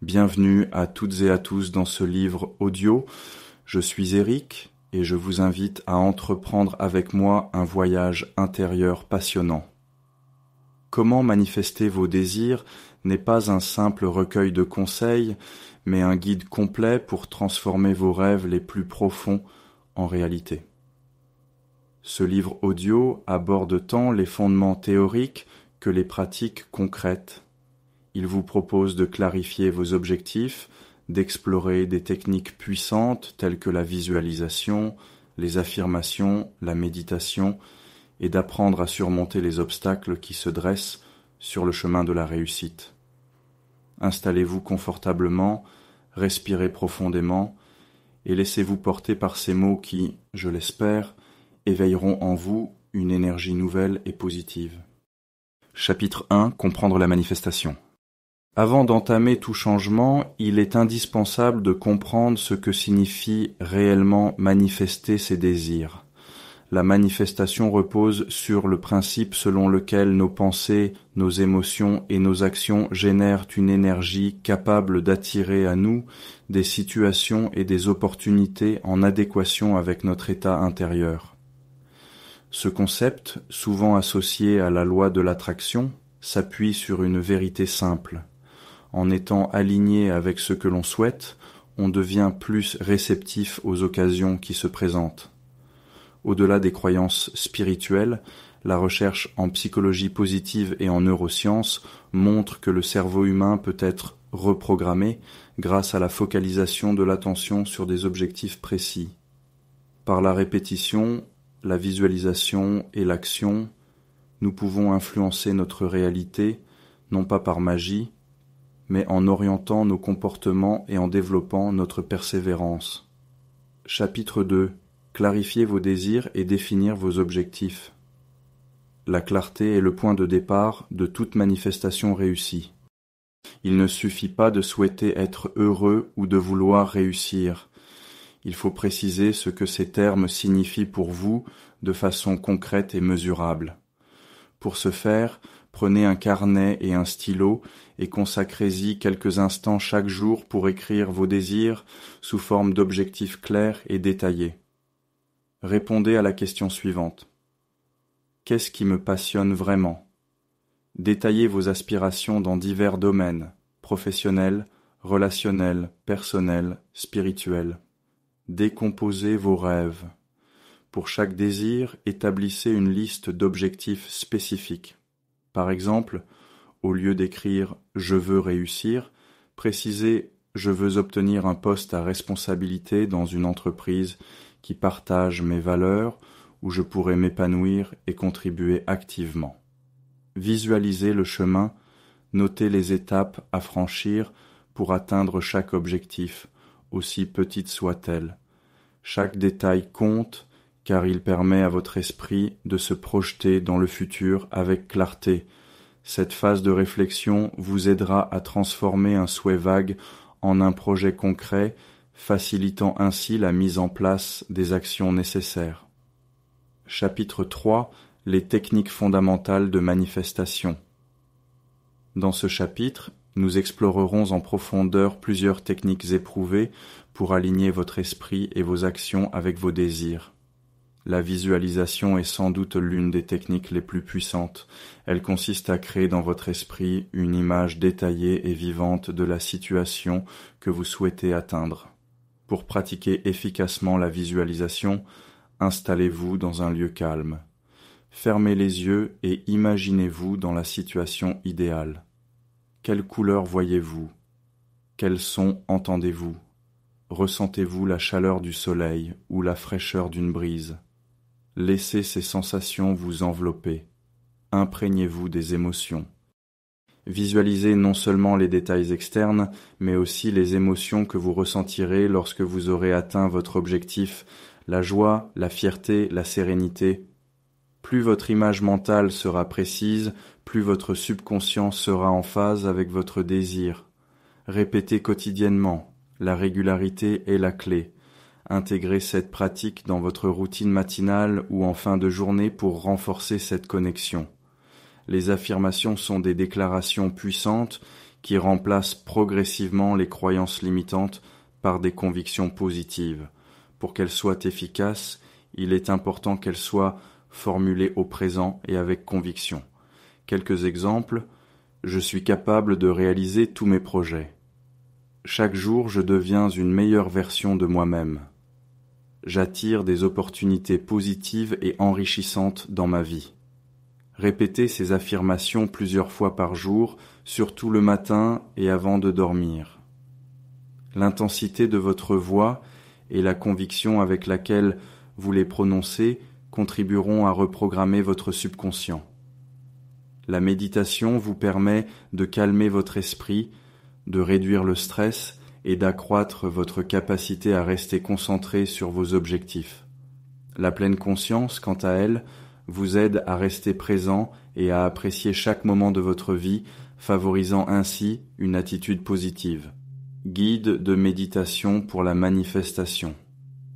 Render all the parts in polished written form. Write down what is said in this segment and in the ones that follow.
Bienvenue à toutes et à tous dans ce livre audio. Je suis Eric et je vous invite à entreprendre avec moi un voyage intérieur passionnant. Comment manifester vos désirs n'est pas un simple recueil de conseils, mais un guide complet pour transformer vos rêves les plus profonds en réalité. Ce livre audio aborde tant les fondements théoriques que les pratiques concrètes. Il vous propose de clarifier vos objectifs, d'explorer des techniques puissantes telles que la visualisation, les affirmations, la méditation, et d'apprendre à surmonter les obstacles qui se dressent sur le chemin de la réussite. Installez-vous confortablement, respirez profondément, et laissez-vous porter par ces mots qui, je l'espère, éveilleront en vous une énergie nouvelle et positive. Chapitre 1. Comprendre la manifestation. Avant d'entamer tout changement, il est indispensable de comprendre ce que signifie réellement manifester ses désirs. La manifestation repose sur le principe selon lequel nos pensées, nos émotions et nos actions génèrent une énergie capable d'attirer à nous des situations et des opportunités en adéquation avec notre état intérieur. Ce concept, souvent associé à la loi de l'attraction, s'appuie sur une vérité simple. En étant aligné avec ce que l'on souhaite, on devient plus réceptif aux occasions qui se présentent. Au-delà des croyances spirituelles, la recherche en psychologie positive et en neurosciences montre que le cerveau humain peut être reprogrammé grâce à la focalisation de l'attention sur des objectifs précis. Par la répétition, la visualisation et l'action, nous pouvons influencer notre réalité, non pas par magie, mais en orientant nos comportements et en développant notre persévérance. Chapitre 2. Clarifier vos désirs et définir vos objectifs. La clarté est le point de départ de toute manifestation réussie. Il ne suffit pas de souhaiter être heureux ou de vouloir réussir. Il faut préciser ce que ces termes signifient pour vous de façon concrète et mesurable. Pour ce faire, prenez un carnet et un stylo et consacrez-y quelques instants chaque jour pour écrire vos désirs sous forme d'objectifs clairs et détaillés. Répondez à la question suivante. Qu'est-ce qui me passionne vraiment? Détaillez vos aspirations dans divers domaines, professionnels, relationnels, personnels, spirituels. Décomposez vos rêves. Pour chaque désir, établissez une liste d'objectifs spécifiques. Par exemple, au lieu d'écrire « je veux réussir », précisez « je veux obtenir un poste à responsabilité dans une entreprise qui partage mes valeurs où je pourrais m'épanouir et contribuer activement ». Visualisez le chemin, notez les étapes à franchir pour atteindre chaque objectif, aussi petite soit-elle. Chaque détail compte car il permet à votre esprit de se projeter dans le futur avec clarté. Cette phase de réflexion vous aidera à transformer un souhait vague en un projet concret, facilitant ainsi la mise en place des actions nécessaires. Chapitre 3. Les techniques fondamentales de manifestation. Dans ce chapitre, nous explorerons en profondeur plusieurs techniques éprouvées pour aligner votre esprit et vos actions avec vos désirs. La visualisation est sans doute l'une des techniques les plus puissantes. Elle consiste à créer dans votre esprit une image détaillée et vivante de la situation que vous souhaitez atteindre. Pour pratiquer efficacement la visualisation, installez-vous dans un lieu calme. Fermez les yeux et imaginez-vous dans la situation idéale. Quelle couleur voyez-vous? Quels sons entendez-vous? Ressentez-vous la chaleur du soleil ou la fraîcheur d'une brise? Laissez ces sensations vous envelopper. Imprégnez-vous des émotions. Visualisez non seulement les détails externes, mais aussi les émotions que vous ressentirez lorsque vous aurez atteint votre objectif, la joie, la fierté, la sérénité. Plus votre image mentale sera précise, plus votre subconscient sera en phase avec votre désir. Répétez quotidiennement. La régularité est la clé. Intégrez cette pratique dans votre routine matinale ou en fin de journée pour renforcer cette connexion. Les affirmations sont des déclarations puissantes qui remplace progressivement les croyances limitantes par des convictions positives. Pour qu'elles soient efficaces, il est important qu'elles soient formulées au présent et avec conviction. Quelques exemples. Je suis capable de réaliser tous mes projets. Chaque jour, je deviens une meilleure version de moi-même. J'attire des opportunités positives et enrichissantes dans ma vie. Répétez ces affirmations plusieurs fois par jour, surtout le matin et avant de dormir. L'intensité de votre voix et la conviction avec laquelle vous les prononcez contribueront à reprogrammer votre subconscient. La méditation vous permet de calmer votre esprit, de réduire le stress et d'accroître votre capacité à rester concentré sur vos objectifs. La pleine conscience, quant à elle, vous aide à rester présent et à apprécier chaque moment de votre vie, favorisant ainsi une attitude positive. Guide de méditation pour la manifestation.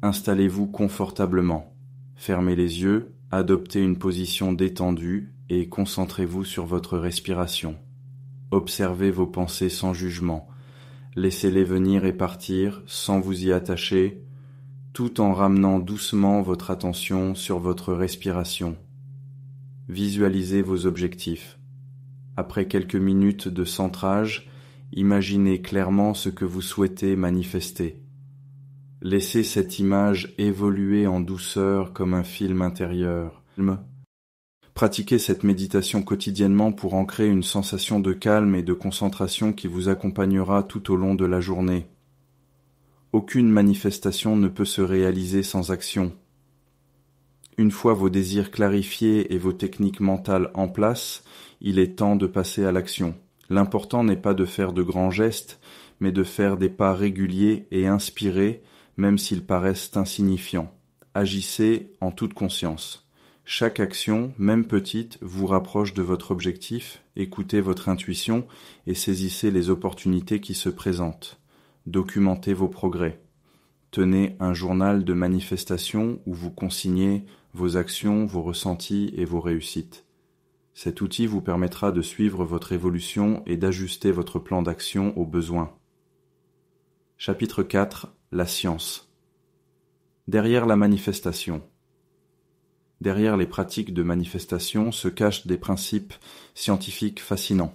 Installez-vous confortablement. Fermez les yeux, adoptez une position détendue et concentrez-vous sur votre respiration. Observez vos pensées sans jugement. Laissez-les venir et partir sans vous y attacher, tout en ramenant doucement votre attention sur votre respiration. Visualisez vos objectifs. Après quelques minutes de centrage, imaginez clairement ce que vous souhaitez manifester. Laissez cette image évoluer en douceur comme un film intérieur. Pratiquez cette méditation quotidiennement pour ancrer une sensation de calme et de concentration qui vous accompagnera tout au long de la journée. Aucune manifestation ne peut se réaliser sans action. Une fois vos désirs clarifiés et vos techniques mentales en place, il est temps de passer à l'action. L'important n'est pas de faire de grands gestes, mais de faire des pas réguliers et inspirés, même s'ils paraissent insignifiants. Agissez en toute conscience. Chaque action, même petite, vous rapproche de votre objectif, écoutez votre intuition et saisissez les opportunités qui se présentent. Documentez vos progrès. Tenez un journal de manifestation où vous consignez vos actions, vos ressentis et vos réussites. Cet outil vous permettra de suivre votre évolution et d'ajuster votre plan d'action aux besoins. Chapitre 4. La science. Derrière la manifestation. Derrière les pratiques de manifestation se cachent des principes scientifiques fascinants.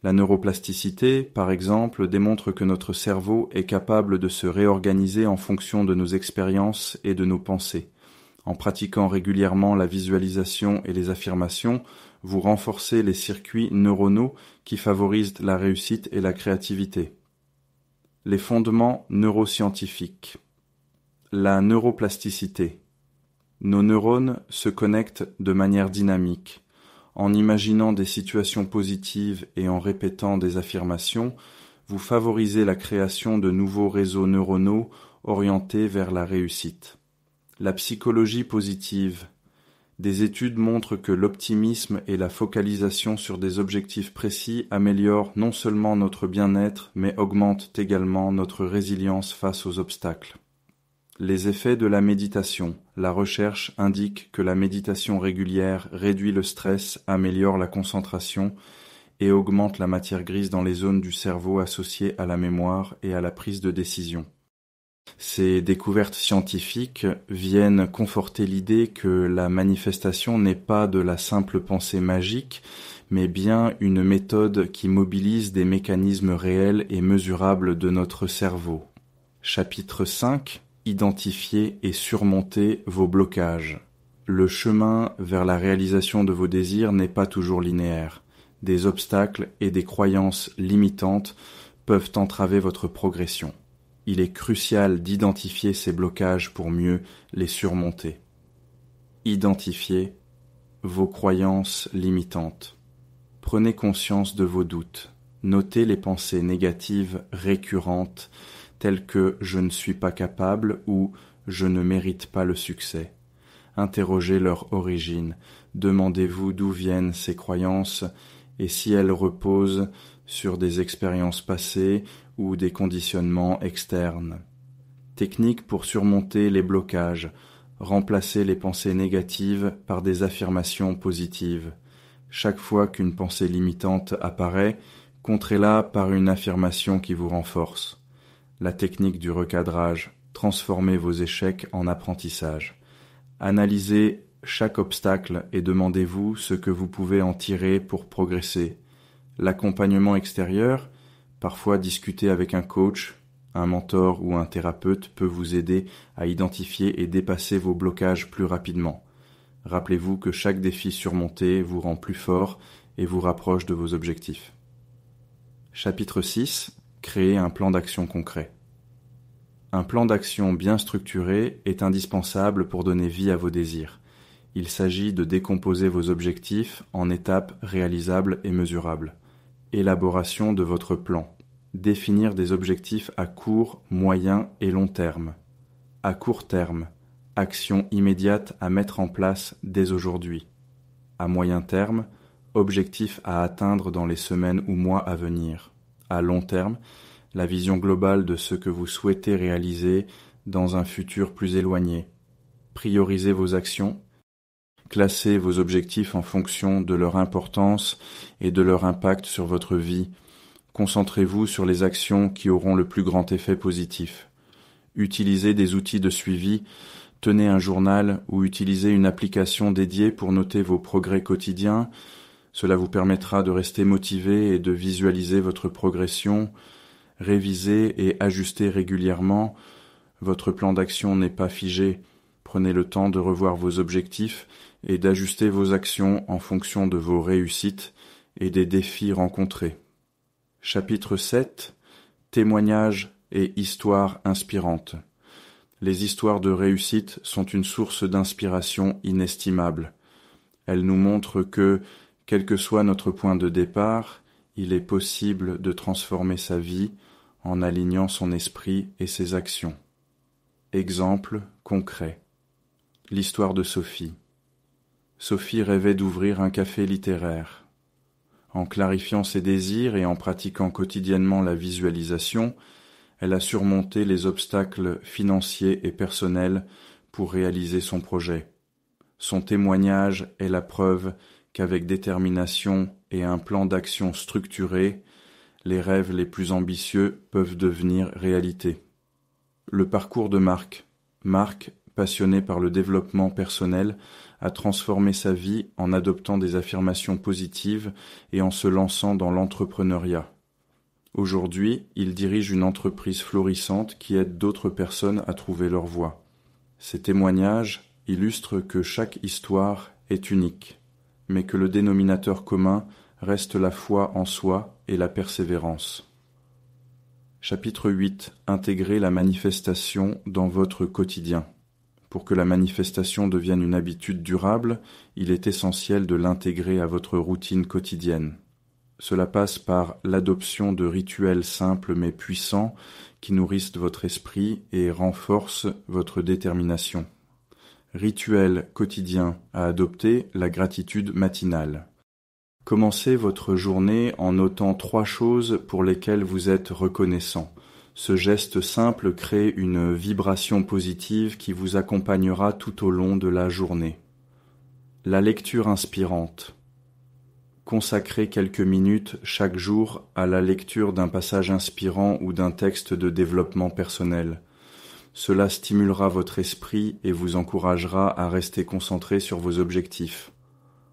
La neuroplasticité, par exemple, démontre que notre cerveau est capable de se réorganiser en fonction de nos expériences et de nos pensées. En pratiquant régulièrement la visualisation et les affirmations, vous renforcez les circuits neuronaux qui favorisent la réussite et la créativité. Les fondements neuroscientifiques. La neuroplasticité. Nos neurones se connectent de manière dynamique. En imaginant des situations positives et en répétant des affirmations, vous favorisez la création de nouveaux réseaux neuronaux orientés vers la réussite. La psychologie positive. Des études montrent que l'optimisme et la focalisation sur des objectifs précis améliorent non seulement notre bien-être, mais augmentent également notre résilience face aux obstacles. Les effets de la méditation. La recherche indique que la méditation régulière réduit le stress, améliore la concentration et augmente la matière grise dans les zones du cerveau associées à la mémoire et à la prise de décision. Ces découvertes scientifiques viennent conforter l'idée que la manifestation n'est pas de la simple pensée magique, mais bien une méthode qui mobilise des mécanismes réels et mesurables de notre cerveau. Chapitre 5. Identifier et surmonter vos blocages. Le chemin vers la réalisation de vos désirs n'est pas toujours linéaire. Des obstacles et des croyances limitantes peuvent entraver votre progression. Il est crucial d'identifier ces blocages pour mieux les surmonter. Identifiez vos croyances limitantes. Prenez conscience de vos doutes. Notez les pensées négatives récurrentes telles que « je ne suis pas capable » ou « je ne mérite pas le succès ». Interrogez leur origine. Demandez-vous d'où viennent ces croyances et si elles reposent sur des expériences passées ou des conditionnements externes. Technique pour surmonter les blocages. Remplacez les pensées négatives par des affirmations positives. Chaque fois qu'une pensée limitante apparaît, Contrez-la par une affirmation qui vous renforce. La technique du recadrage, transformez vos échecs en apprentissage. Analysez chaque obstacle et demandez-vous ce que vous pouvez en tirer pour progresser. L'accompagnement extérieur, parfois discuter avec un coach, un mentor ou un thérapeute peut vous aider à identifier et dépasser vos blocages plus rapidement. Rappelez-vous que chaque défi surmonté vous rend plus fort et vous rapproche de vos objectifs. Chapitre 6. Créer un plan d'action concret. Un plan d'action bien structuré est indispensable pour donner vie à vos désirs. Il s'agit de décomposer vos objectifs en étapes réalisables et mesurables. Élaboration de votre plan. Définir des objectifs à court, moyen et long terme. À court terme, action immédiate à mettre en place dès aujourd'hui. À moyen terme, objectifs à atteindre dans les semaines ou mois à venir. À long terme, la vision globale de ce que vous souhaitez réaliser dans un futur plus éloigné. Priorisez vos actions. Classez vos objectifs en fonction de leur importance et de leur impact sur votre vie. Concentrez-vous sur les actions qui auront le plus grand effet positif. Utilisez des outils de suivi, tenez un journal ou utilisez une application dédiée pour noter vos progrès quotidiens. Cela vous permettra de rester motivé et de visualiser votre progression. Révisez et ajustez régulièrement. Votre plan d'action n'est pas figé. Prenez le temps de revoir vos objectifs et d'ajuster vos actions en fonction de vos réussites et des défis rencontrés. Chapitre 7. Témoignages et histoires inspirantes. Les histoires de réussite sont une source d'inspiration inestimable. Elles nous montrent que, quel que soit notre point de départ, il est possible de transformer sa vie en alignant son esprit et ses actions. Exemple concret. L'histoire de Sophie. Sophie rêvait d'ouvrir un café littéraire. En clarifiant ses désirs et en pratiquant quotidiennement la visualisation, elle a surmonté les obstacles financiers et personnels pour réaliser son projet. Son témoignage est la preuve qu'avec détermination et un plan d'action structuré, les rêves les plus ambitieux peuvent devenir réalité. Le parcours de Marc. Marc, passionné par le développement personnel, a transformé sa vie en adoptant des affirmations positives et en se lançant dans l'entrepreneuriat. Aujourd'hui, il dirige une entreprise florissante qui aide d'autres personnes à trouver leur voie. Ces témoignages illustrent que chaque histoire est unique, mais que le dénominateur commun reste la foi en soi et la persévérance. Chapitre 8. Intégrer la manifestation dans votre quotidien. Pour que la manifestation devienne une habitude durable, il est essentiel de l'intégrer à votre routine quotidienne. Cela passe par l'adoption de rituels simples mais puissants qui nourrissent votre esprit et renforcent votre détermination. Rituel quotidien à adopter, la gratitude matinale. Commencez votre journée en notant 3 choses pour lesquelles vous êtes reconnaissant. Ce geste simple crée une vibration positive qui vous accompagnera tout au long de la journée. La lecture inspirante. Consacrez quelques minutes chaque jour à la lecture d'un passage inspirant ou d'un texte de développement personnel. Cela stimulera votre esprit et vous encouragera à rester concentré sur vos objectifs.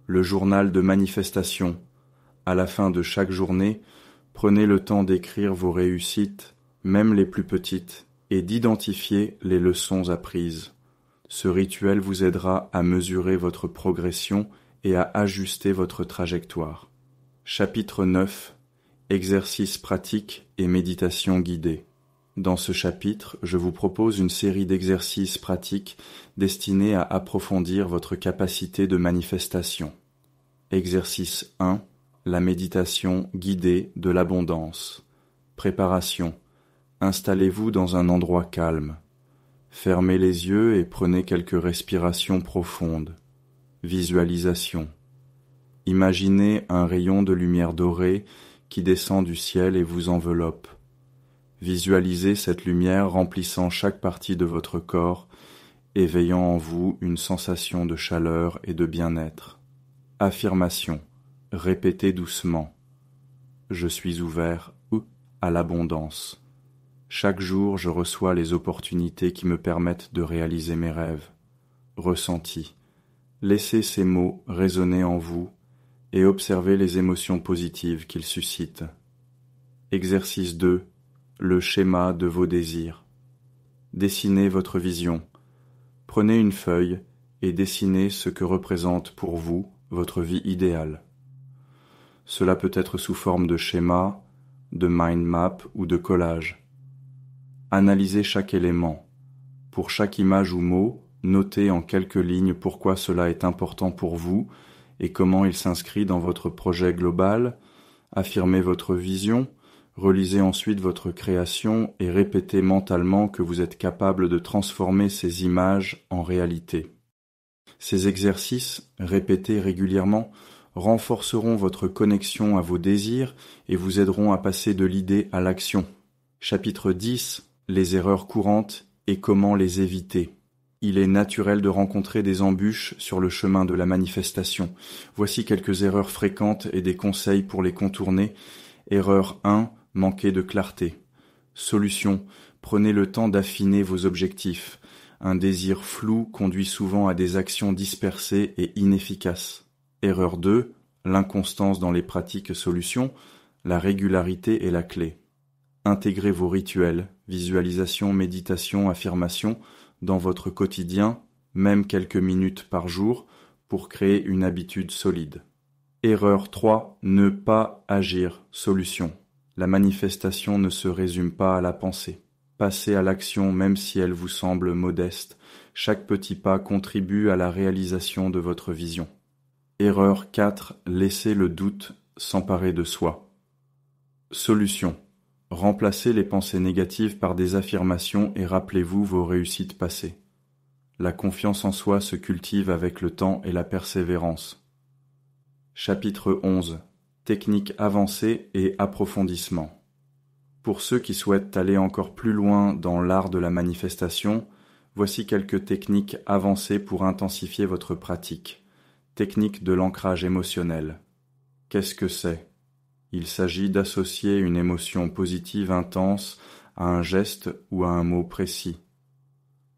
Le journal de manifestation. À la fin de chaque journée, prenez le temps d'écrire vos réussites, même les plus petites, et d'identifier les leçons apprises. Ce rituel vous aidera à mesurer votre progression et à ajuster votre trajectoire. Chapitre 9. Exercices pratiques et méditation guidée. Dans ce chapitre, je vous propose une série d'exercices pratiques destinés à approfondir votre capacité de manifestation. Exercice 1. La méditation guidée de l'abondance. Préparation. Installez-vous dans un endroit calme. Fermez les yeux et prenez quelques respirations profondes. Visualisation. Imaginez un rayon de lumière dorée qui descend du ciel et vous enveloppe. Visualisez cette lumière remplissant chaque partie de votre corps, éveillant en vous une sensation de chaleur et de bien-être. Affirmation. Répétez doucement. je suis ouvert à l'abondance. Chaque jour, je reçois les opportunités qui me permettent de réaliser mes rêves. Ressenti. Laissez ces mots résonner en vous et observez les émotions positives qu'ils suscitent. Exercice 2. Le schéma de vos désirs. Dessinez votre vision. Prenez une feuille et dessinez ce que représente pour vous votre vie idéale. Cela peut être sous forme de schéma, de mind map ou de collage. Analysez chaque élément. Pour chaque image ou mot, notez en quelques lignes pourquoi cela est important pour vous et comment il s'inscrit dans votre projet global. Affirmez votre vision, relisez ensuite votre création et répétez mentalement que vous êtes capable de transformer ces images en réalité. Ces exercices, répétés régulièrement, renforceront votre connexion à vos désirs et vous aideront à passer de l'idée à l'action. Chapitre 10. Les erreurs courantes et comment les éviter. Il est naturel de rencontrer des embûches sur le chemin de la manifestation. Voici quelques erreurs fréquentes et des conseils pour les contourner. Erreur 1. Manquer de clarté. Solution. Prenez le temps d'affiner vos objectifs. Un désir flou conduit souvent à des actions dispersées et inefficaces. Erreur 2. L'inconstance dans les pratiques solutions. La régularité est la clé. Intégrez vos rituels, visualisation, méditation, affirmation, dans votre quotidien, même quelques minutes par jour, pour créer une habitude solide. Erreur 3. Ne pas agir. Solution. La manifestation ne se résume pas à la pensée. Passez à l'action même si elle vous semble modeste. Chaque petit pas contribue à la réalisation de votre vision. Erreur 4. Laissez le doute s'emparer de soi. Solution. Remplacez les pensées négatives par des affirmations et rappelez-vous vos réussites passées. La confiance en soi se cultive avec le temps et la persévérance. Chapitre 11. Techniques avancées et approfondissement. Pour ceux qui souhaitent aller encore plus loin dans l'art de la manifestation, voici quelques techniques avancées pour intensifier votre pratique. Technique de l'ancrage émotionnel. Qu'est-ce que c'est ? Il s'agit d'associer une émotion positive intense à un geste ou à un mot précis.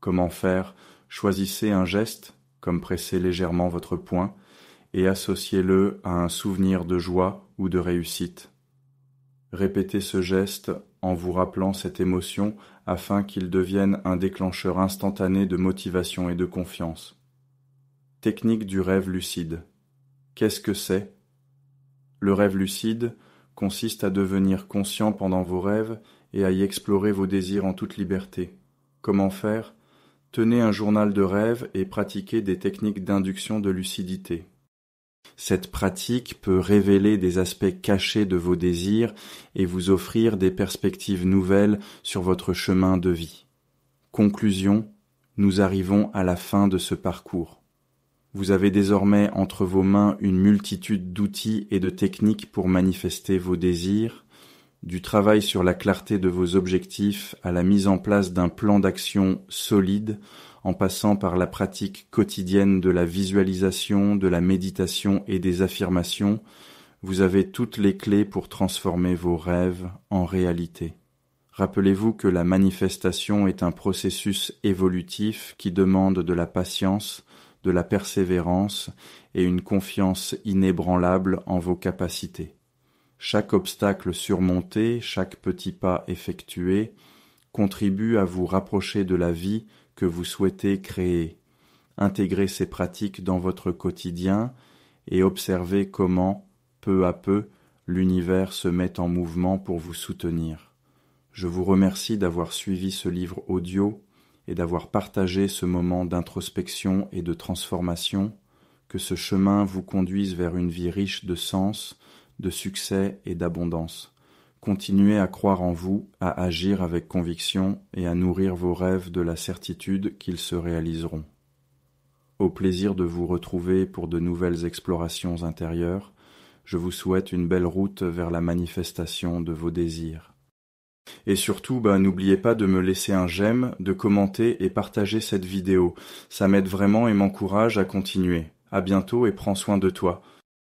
Comment faire ? Choisissez un geste, comme presser légèrement votre poing, et associez-le à un souvenir de joie ou de réussite. Répétez ce geste en vous rappelant cette émotion afin qu'il devienne un déclencheur instantané de motivation et de confiance. Technique du rêve lucide. Qu'est-ce que c'est ? Le rêve lucide consiste à devenir conscient pendant vos rêves et à y explorer vos désirs en toute liberté. Comment faire ? Tenez un journal de rêve et pratiquez des techniques d'induction de lucidité. Cette pratique peut révéler des aspects cachés de vos désirs et vous offrir des perspectives nouvelles sur votre chemin de vie. Conclusion, nous arrivons à la fin de ce parcours. Vous avez désormais entre vos mains une multitude d'outils et de techniques pour manifester vos désirs, du travail sur la clarté de vos objectifs à la mise en place d'un plan d'action solide, en passant par la pratique quotidienne de la visualisation, de la méditation et des affirmations, vous avez toutes les clés pour transformer vos rêves en réalité. Rappelez-vous que la manifestation est un processus évolutif qui demande de la patience, de la persévérance et une confiance inébranlable en vos capacités. Chaque obstacle surmonté, chaque petit pas effectué, contribue à vous rapprocher de la vie que vous souhaitez créer. Intégrez ces pratiques dans votre quotidien et observez comment, peu à peu, l'univers se met en mouvement pour vous soutenir. Je vous remercie d'avoir suivi ce livre audio et d'avoir partagé ce moment d'introspection et de transformation, que ce chemin vous conduise vers une vie riche de sens, de succès et d'abondance. Continuez à croire en vous, à agir avec conviction et à nourrir vos rêves de la certitude qu'ils se réaliseront. Au plaisir de vous retrouver pour de nouvelles explorations intérieures, je vous souhaite une belle route vers la manifestation de vos désirs. Et surtout, n'oubliez pas de me laisser un j'aime, de commenter et partager cette vidéo. Ça m'aide vraiment et m'encourage à continuer. À bientôt et prends soin de toi.